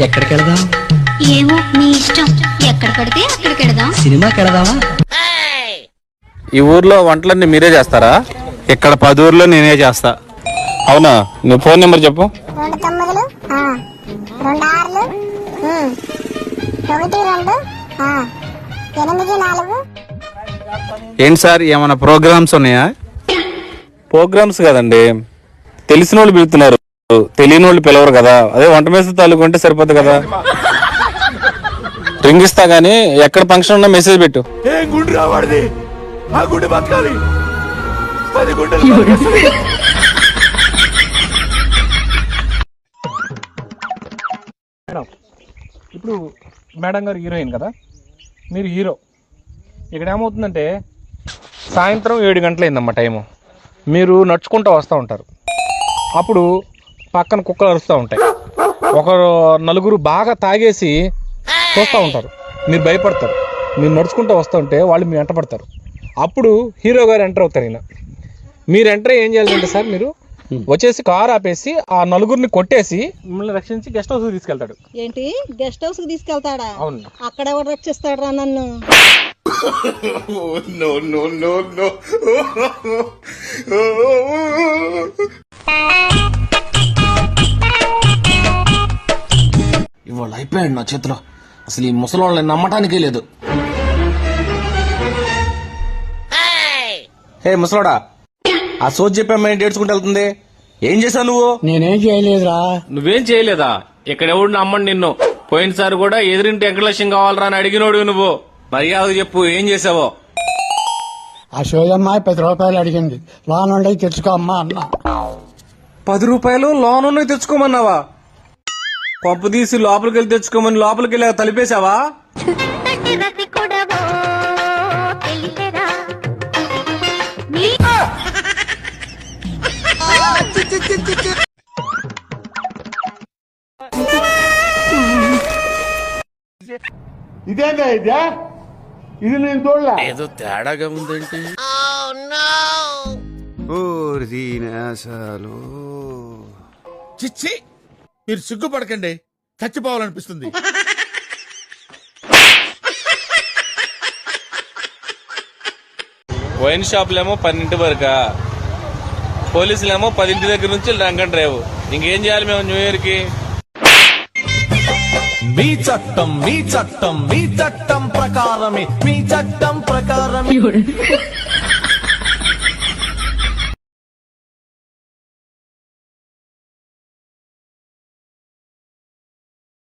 ఎక్కడికి వెళదాం? ఏమో నీ ఇష్టం. ఎక్కడ పడితే అక్కడికి వెళదాం. సినిమాకి వెళదామా? ఈ ఊర్లో వంటలన్నీ మీరే చేస్తారా? ఇక్కడ 10 ఊర్లో నేనే చేస్తా. అవునా? నువ్వు ఫోన్ నెంబర్ చెప్పు. 2 9 2 6 1 2 8 4. ఏంటి సార్, ఏమైనా ప్రోగ్రామ్స్ ఉన్నాయా? ప్రోగ్రామ్స్ కదండి, తెలిసిన వాళ్ళు పిలుతున్నారు, తెలియని వాళ్ళు పిలవరు కదా. అదే వంట మేస్త్రి తాలూకు అంటే సరిపోద్ది కదా. రింగ్ ఇస్తా గానీ ఎక్కడ ఫంక్షన్ ఉన్నా మెసేజ్ పెట్టు. ఇప్పుడు మేడం గారు హీరోయిన్ కదా, మీరు హీరో. ఇక్కడ ఏమవుతుందంటే సాయంత్రం 7 గంటలైందమ్మా టైము. మీరు నడుచుకుంటూ వస్తూ ఉంటారు. అప్పుడు పక్కన కుక్కలు అరుస్తూ ఉంటాయి. నలుగురు బాగా తాగేసి చూస్తూ ఉంటారు. మీరు భయపడతారు. మీరు నడుచుకుంటూ వస్తూ ఉంటే వాళ్ళు మీ వెంట పడతారు. అప్పుడు హీరో గారు ఎంటర్ అవుతారు. మీరు ఎంటర్ ఏం చేయాలంటే సార్, మీరు వచ్చేసి కారు ఆపేసి ఆ నలుగురిని కొట్టేసి మిమ్మల్ని రక్షించి గెస్ట్ హౌస్ తీసుకెళ్తాడు. ఏంటి గెస్ట్ హౌస్ కి తీసుకెళ్తాడా? అవును. అక్కడ ఎవరు రక్షిస్తాడరా నన్ను? ఇవాళ అయిపోయాడు నా చేతిలో. అసలు ఈ ముసలోళ్ళని నమ్మటానికే లేదు. హే ముసలోడా, ఆ సోజ్ చెప్పామని ఏడ్చుకుంటూ వెళ్తుంది. ఏం చేశావు నువ్వు? నేనేం చేయలేదురా. నువ్వేం చేయలేదా? ఇక్కడ ఎవడు నమ్మని నిన్ను. పోయినసారి కూడా ఎదురింటి వెంకటలక్ష్యం కావాలరా అని అడిగినోడు నువ్వు. మర్యాద చెప్పు, ఏం చేసావో. ఆ సోజమ్మ 10 రూపాయలు అడిగింది. లోన్ ఉండి తెచ్చుకో అమ్మా అన్న. 10 రూపాయలు లోన్ ఉన్నాయి తెచ్చుకోమన్నావా? కొంపు తీసి లోపలికి వెళ్ళి తెచ్చుకోమని లోపలికి వెళ్ళి తలిపేశావా? ఇదేందా ఇది నేను చూడలే. ఏదో తేడాగా ఉందేంటి? చిచ్చి, మీరు సిగ్గుపడకండి, చచ్చిపోవాలనిపిస్తుంది. వైన్ షాపులేమో 12 వరకా, పోలీసులేమో 10 దగ్గర నుంచి డ్రంక్ అండ్ డ్రైవ్. ఇంకేం చేయాలి మేము న్యూ ఇయర్ కి? మీ చట్టం మీ చట్టం మీ చట్టం ప్రకారమే, మీ చట్టం ప్రకారమే.